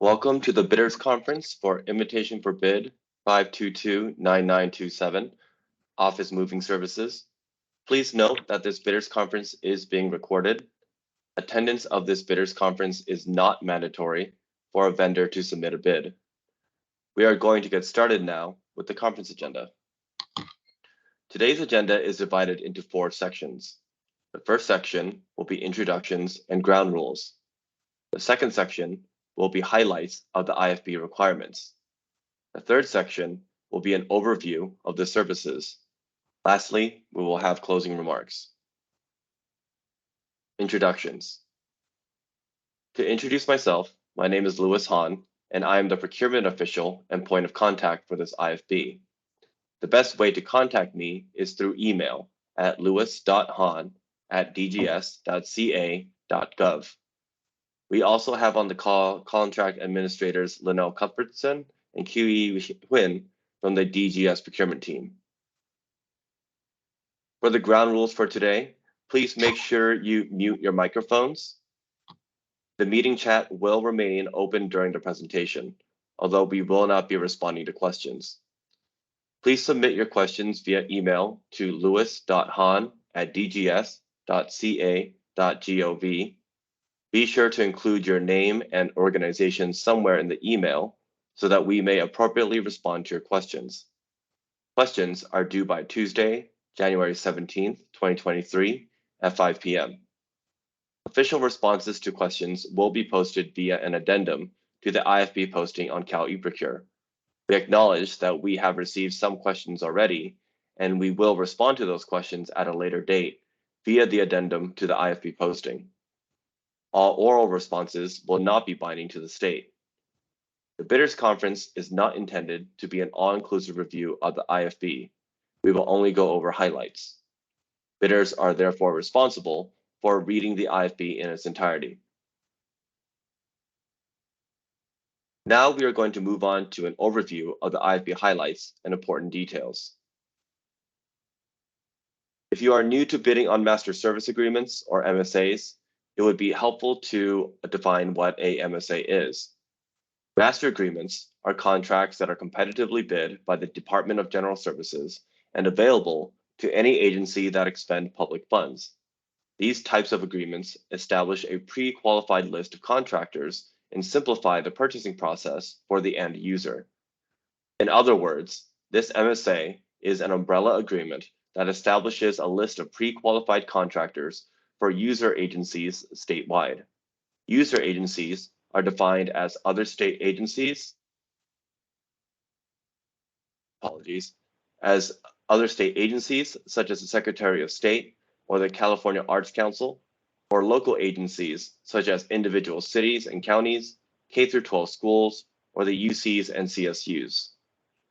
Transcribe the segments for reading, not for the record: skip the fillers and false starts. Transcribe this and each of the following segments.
Welcome to the Bidders Conference for Invitation for Bid 522-9927, Office Moving Services. Please note that this Bidders Conference is being recorded. Attendance of this Bidders Conference is not mandatory for a vendor to submit a bid. We are going to get started now with the conference agenda. Today's agenda is divided into 4 sections. The first section will be introductions and ground rules. The second section will be highlights of the IFB requirements. The third section will be an overview of the services. Lastly, we will have closing remarks. Introductions. To introduce myself, my name is Louis Hahn, and I am the procurement official and point of contact for this IFB. The best way to contact me is through email at louis.hahn@dgs.ca.gov. We also have on the call contract administrators Linnell Cuthbertson and Kiwi Huynh from the DGS procurement team. For the ground rules for today, please make sure you mute your microphones. The meeting chat will remain open during the presentation, although we will not be responding to questions. Please submit your questions via email to louis.hahn@dgs.ca.gov. Be sure to include your name and organization somewhere in the email so that we may appropriately respond to your questions. Questions are due by Tuesday, January 17th, 2023 at 5 p.m. Official responses to questions will be posted via an addendum to the IFB posting on CalifDGS. We acknowledge that we have received some questions already, and we will respond to those questions at a later date via the addendum to the IFB posting. All oral responses will not be binding to the state. The Bidders Conference is not intended to be an all-inclusive review of the IFB. We will only go over highlights. Bidders are therefore responsible for reading the IFB in its entirety. Now we are going to move on to an overview of the IFB highlights and important details. If you are new to bidding on master service agreements or MSAs, it would be helpful to define what a MSA is. Master agreements are contracts that are competitively bid by the Department of General Services and available to any agency that expend public funds. These types of agreements establish a pre-qualified list of contractors and simplify the purchasing process for the end user. In other words, this MSA is an umbrella agreement that establishes a list of pre-qualified contractors for user agencies statewide. User agencies are defined as other state agencies, such as the Secretary of State or the California Arts Council, or local agencies such as individual cities and counties, K-12 schools, or the UCs and CSUs.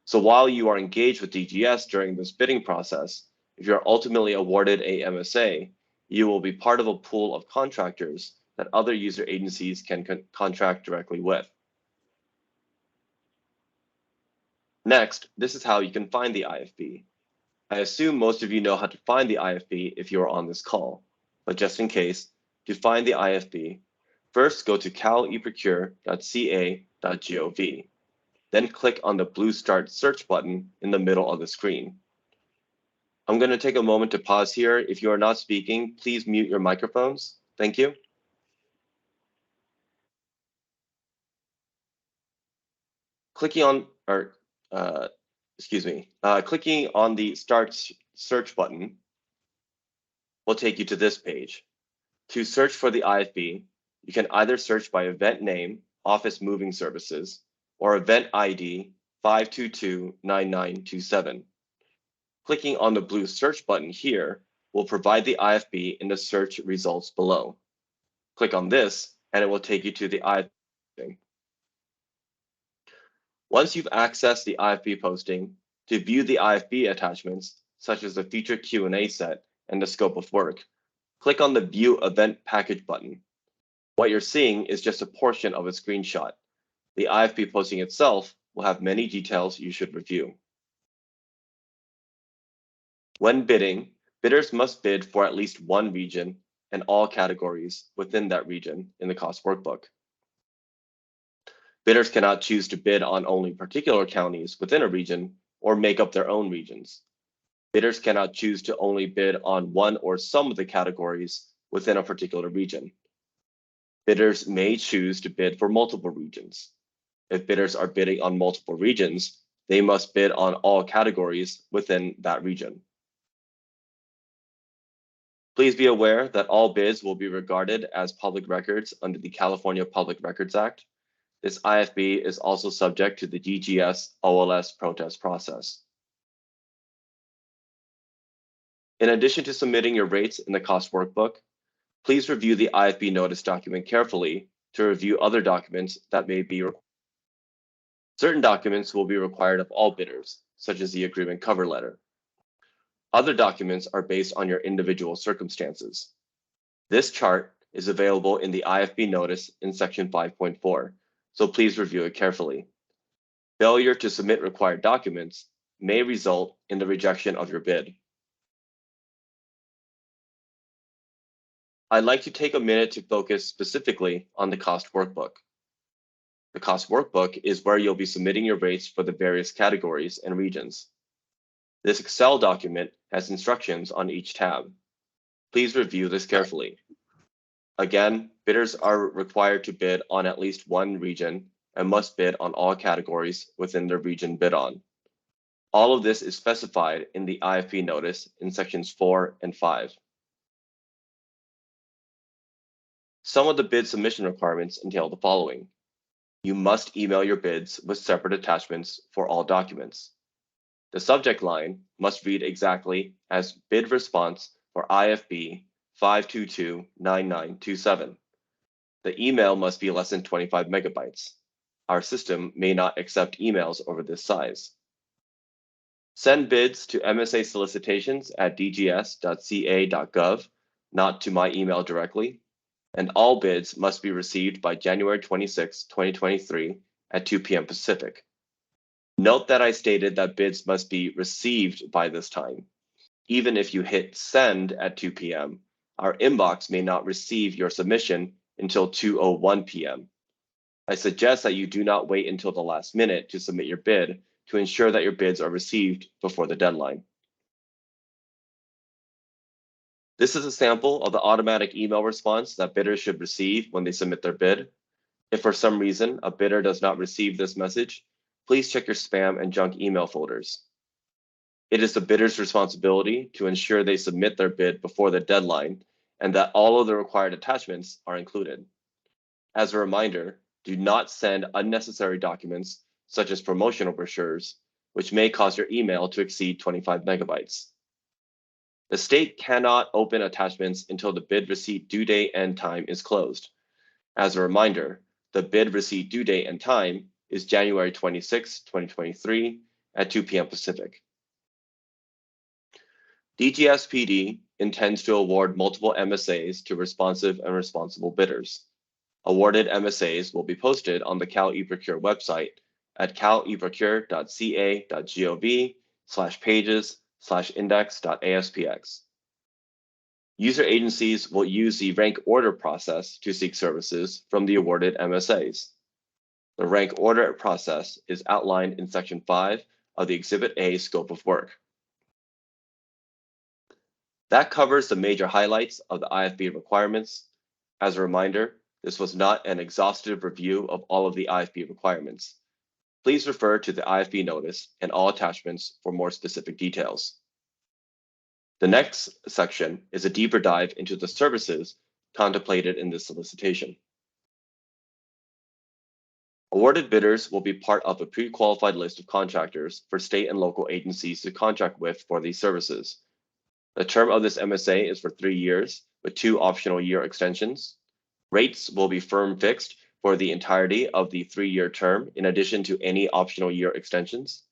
So while you are engaged with DGS during this bidding process, if you're ultimately awarded a MSA, you will be part of a pool of contractors that other user agencies can contract directly with. Next, this is how you can find the IFB. I assume most of you know how to find the IFB if you are on this call, but just in case, to find the IFB, first go to califdgcs.ca.gov. Then click on the blue Start Search button in the middle of the screen. I'm going to take a moment to pause here. If you are not speaking, please mute your microphones. Thank you. Clicking on the Start Search button will take you to this page. To search for the IFB, you can either search by event name, Office Moving Services, or event ID 522-9927. Clicking on the blue search button here will provide the IFB in the search results below. Click on this and it will take you to the IFB. Once you've accessed the IFB posting, to view the IFB attachments, such as the feature Q&A set and the scope of work, click on the View Event Package button. What you're seeing is just a portion of a screenshot. The IFB posting itself will have many details you should review. When bidding, bidders must bid for at least one region and all categories within that region in the cost workbook. Bidders cannot choose to bid on only particular counties within a region or make up their own regions. Bidders cannot choose to only bid on one or some of the categories within a particular region. Bidders may choose to bid for multiple regions. If bidders are bidding on multiple regions, they must bid on all categories within that region. Please be aware that all bids will be regarded as public records under the California Public Records Act. This IFB is also subject to the DGS OLS protest process. In addition to submitting your rates in the cost workbook, please review the IFB notice document carefully to review other documents that may be required. Certain documents will be required of all bidders, such as the agreement cover letter. Other documents are based on your individual circumstances. This chart is available in the IFB notice in section 5.4, so please review it carefully. Failure to submit required documents may result in the rejection of your bid. I'd like to take a minute to focus specifically on the cost workbook. The cost workbook is where you'll be submitting your rates for the various categories and regions. This Excel document has instructions on each tab. Please review this carefully. Again, bidders are required to bid on at least one region and must bid on all categories within the region bid on. All of this is specified in the IFB notice in sections 4 and 5. Some of the bid submission requirements entail the following. You must email your bids with separate attachments for all documents. The subject line must read exactly as bid response for IFB 5229927. The email must be less than 25 megabytes. Our system may not accept emails over this size. Send bids to msasolicitations@dgs.ca.gov, not to my email directly, and all bids must be received by January 26, 2023 at 2 p.m. Pacific. Note that I stated that bids must be received by this time. Even if you hit send at 2 p.m., our inbox may not receive your submission until 2:01 p.m. I suggest that you do not wait until the last minute to submit your bid to ensure that your bids are received before the deadline. This is a sample of the automatic email response that bidders should receive when they submit their bid. If for some reason a bidder does not receive this message, please check your spam and junk email folders. It is the bidder's responsibility to ensure they submit their bid before the deadline and that all of the required attachments are included. As a reminder, do not send unnecessary documents such as promotional brochures, which may cause your email to exceed 25 megabytes. The state cannot open attachments until the bid receipt due date and time is closed. As a reminder, the bid receipt due date and time is January 26, 2023 at 2 p.m. Pacific. DGS-PD intends to award multiple MSAs to responsive and responsible bidders. Awarded MSAs will be posted on the Cal eProcure website at caleprocure.ca.gov/pages/index.aspx. User agencies will use the rank order process to seek services from the awarded MSAs. The rank order process is outlined in Section 5 of the Exhibit A scope of work. That covers the major highlights of the IFB requirements. As a reminder, this was not an exhaustive review of all of the IFB requirements. Please refer to the IFB notice and all attachments for more specific details. The next section is a deeper dive into the services contemplated in this solicitation. Awarded bidders will be part of a pre-qualified list of contractors for state and local agencies to contract with for these services. The term of this MSA is for 3 years with 2 optional year extensions. Rates will be firm fixed for the entirety of the 3-year term in addition to any optional year extensions.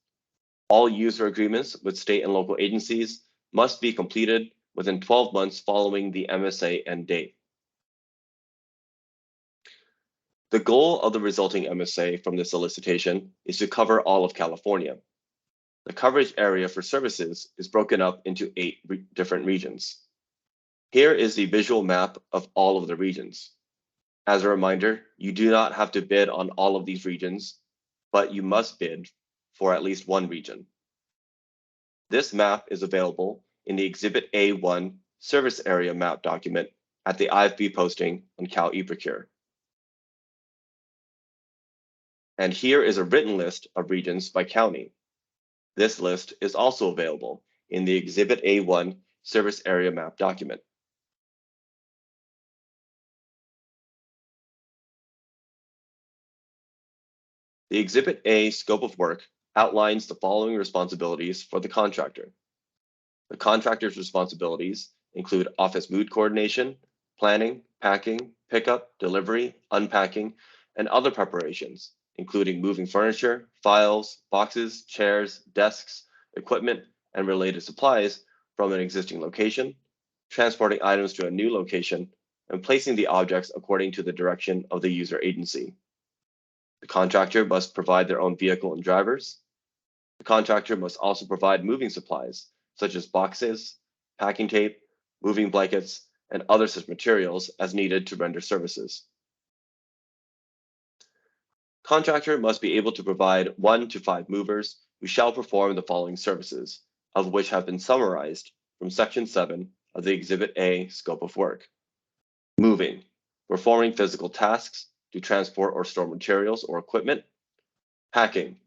All user agreements with state and local agencies must be completed within 12 months following the MSA end date. The goal of the resulting MSA from this solicitation is to cover all of California. The coverage area for services is broken up into 8 different regions. Here is the visual map of all of the regions. As a reminder, you do not have to bid on all of these regions, but you must bid for at least one region. This map is available in the Exhibit A1 Service Area Map document at the IFB posting on Cal eProcure. And here is a written list of regions by county. This list is also available in the Exhibit A1 Service Area Map document. The Exhibit A scope of work outlines the following responsibilities for the contractor. The contractor's responsibilities include office mood coordination, planning, packing, pickup, delivery, unpacking, and other preparations, including moving furniture, files, boxes, chairs, desks, equipment, and related supplies from an existing location, transporting items to a new location, and placing the objects according to the direction of the user agency. The contractor must provide their own vehicle and drivers. The contractor must also provide moving supplies, such as boxes, packing tape, moving blankets, and other such materials as needed to render services. Contractor must be able to provide 1 to 5 movers who shall perform the following services, of which have been summarized from Section 7 of the Exhibit A scope of work. Moving, performing physical tasks to transport or store materials or equipment. Packing,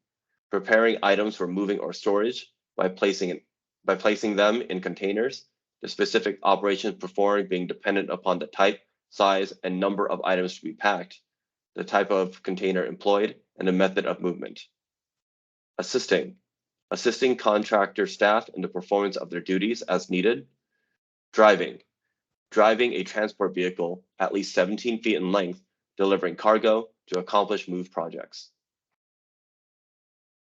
preparing items for moving or storage by placing them in containers, the specific operations performed being dependent upon the type, size, and number of items to be packed, the type of container employed, and the method of movement. Assisting contractor staff in the performance of their duties as needed. Driving a transport vehicle at least 17 feet in length, delivering cargo to accomplish move projects.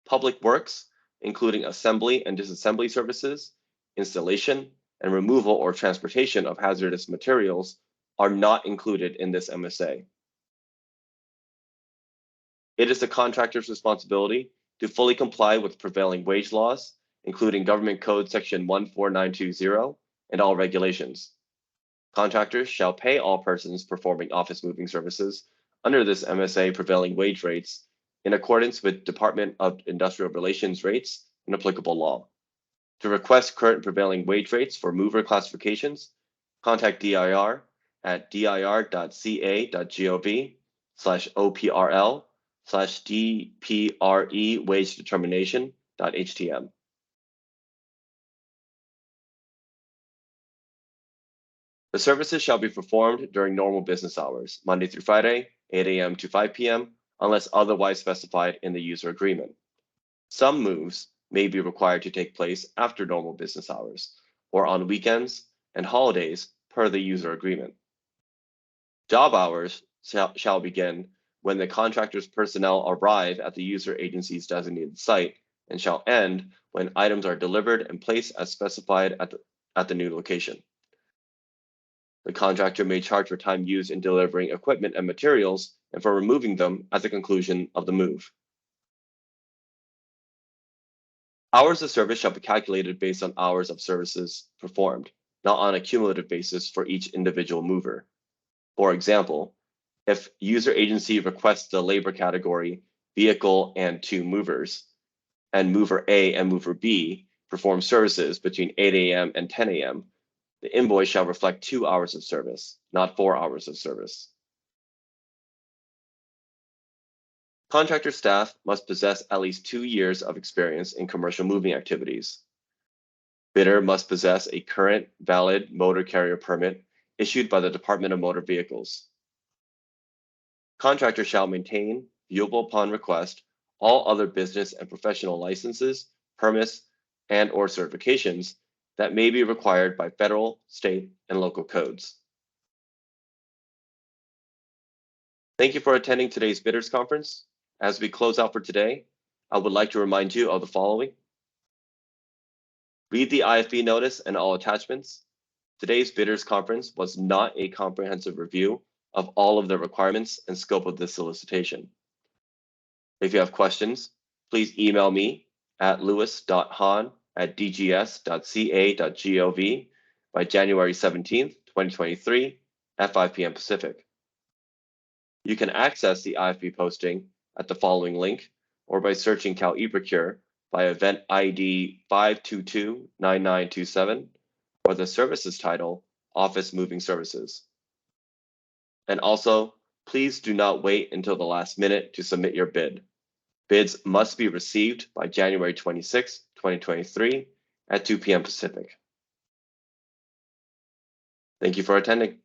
Public works, including assembly and disassembly services, installation, and removal or transportation of hazardous materials, are not included in this MSA. It is the contractor's responsibility to fully comply with prevailing wage laws, including Government Code Section 14920 and all regulations. Contractors shall pay all persons performing office moving services under this MSA prevailing wage rates in accordance with Department of Industrial Relations rates and applicable law. To request current prevailing wage rates for mover classifications, contact DIR at dir.ca.gov/OPRL/DPRE wage determination.htm. The services shall be performed during normal business hours, Monday through Friday, 8 a.m. to 5 p.m., unless otherwise specified in the user agreement. Some moves may be required to take place after normal business hours or on weekends and holidays per the user agreement. Job hours shall begin when the contractor's personnel arrive at the user agency's designated site and shall end when items are delivered and placed as specified at the new location. The contractor may charge for time used in delivering equipment and materials and for removing them at the conclusion of the move. Hours of service shall be calculated based on hours of services performed, not on a cumulative basis for each individual mover. For example, if user agency requests the labor category vehicle and 2 movers, and mover A and mover B perform services between 8 a.m. and 10 a.m., the invoice shall reflect 2 hours of service, not 4 hours of service. Contractor staff must possess at least 2 years of experience in commercial moving activities. Bidder must possess a current valid motor carrier permit issued by the Department of Motor Vehicles. Contractor shall maintain, viewable upon request, all other business and professional licenses, permits, and/or certifications that may be required by federal, state, and local codes. Thank you for attending today's bidders conference. As we close out for today, I would like to remind you of the following. Read the IFB notice and all attachments. Today's bidders conference was not a comprehensive review of all of the requirements and scope of this solicitation. If you have questions, please email me at lewis.hahn@dgs.ca.gov by January 17th, 2023 at 5 p.m. Pacific. You can access the IFB posting at the following link or by searching Cal eProcure by event ID 5229927 or the services title, Office Moving Services. And also, please do not wait until the last minute to submit your bid. Bids must be received by January 26, 2023 at 2 p.m. Pacific. Thank you for attending.